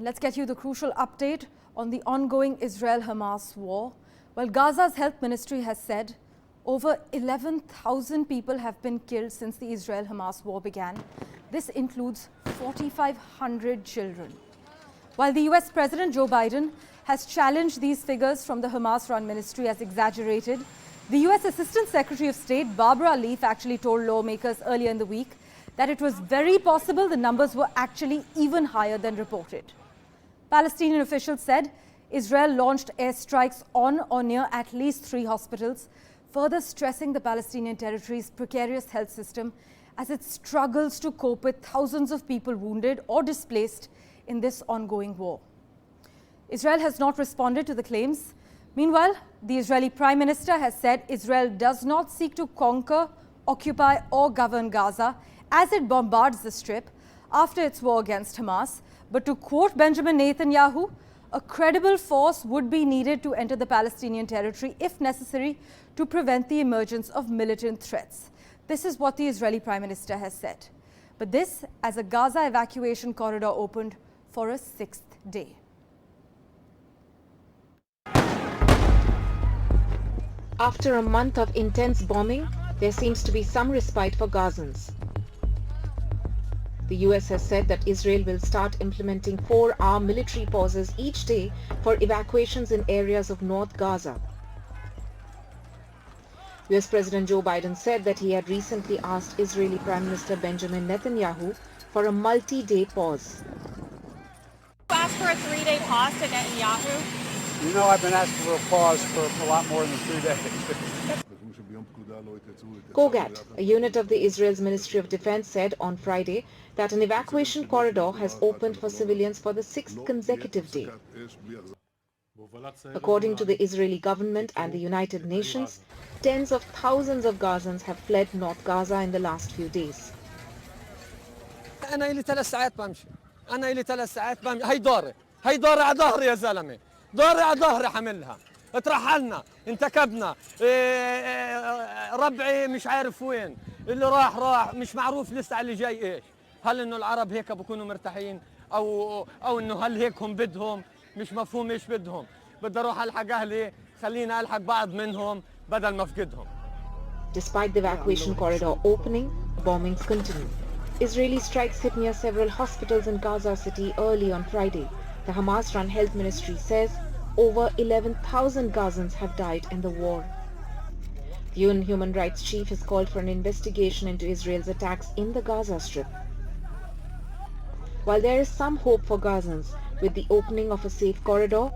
let's get you the crucial update on the ongoing Israel-Hamas war. Well, Gaza's health ministry has said over 11,000 people have been killed since the Israel-Hamas war began. This includes 4,500 children. While the US President Joe Biden has challenged these figures from the Hamas-run ministry as exaggerated, the US Assistant Secretary of State Barbara Leaf actually told lawmakers earlier in the week that it was very possible the numbers were actually even higher than reported. Palestinian officials said Israel launched airstrikes on or near at least 3 hospitals, further stressing the Palestinian territory's precarious health system as it struggles to cope with thousands of people wounded or displaced in this ongoing war. Israel has not responded to the claims. Meanwhile, the Israeli Prime Minister has said Israel does not seek to conquer, occupy or govern Gaza as it bombards the Strip after its war against Hamas. But to quote Benjamin Netanyahu, a credible force would be needed to enter the Palestinian territory if necessary to prevent the emergence of militant threats. This is what the Israeli Prime Minister has said. But this as a Gaza evacuation corridor opened for a 6th day. After a month of intense bombing, there seems to be some respite for Gazans. The US has said that Israel will start implementing 4-hour military pauses each day for evacuations in areas of North Gaza. US President Joe Biden said that he had recently asked Israeli Prime Minister Benjamin Netanyahu for a multi-day pause. You asked for a 3-day pause to Netanyahu? You know, I've been asking for a pause for a lot more than 3 days. COGAT, a unit of the Israel's Ministry of Defense, said on Friday that an evacuation corridor has opened for civilians for the 6th consecutive day. According to the Israeli government and the United Nations, tens of thousands of Gazans have fled North Gaza in the last few days. أنا إلي 3 ساعات بمشي. أنا إلي 3 ساعات بمشي. هي دوري على ظهري يا زلمة. دوري على ظهري حملها. اترحلنا، انتكبنا، ربعي مش عارف وين، اللي راح مش معروف لسه اللي جاي ايش. هل انه العرب هيك بكونوا مرتاحين او انه هل هيك هم بدهم؟ مش مفهوم ايش بدهم. بدي اروح الحق اهلي، خليني الحق بعض منهم بدل ما افقدهم. Despite the evacuation corridor opening, bombings continue. Israeli strikes hit near several hospitals in Gaza City early on Friday. The Hamas-run health ministry says over 11,000 Gazans have died in the war. The UN human rights chief has called for an investigation into Israel's attacks in the Gaza Strip. While there is some hope for Gazans with the opening of a safe corridor,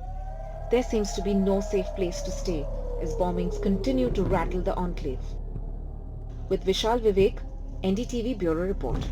there seems to be no safe place to stay as bombings continue to rattle the enclave. With Vishal Vivek, NDTV Bureau Report.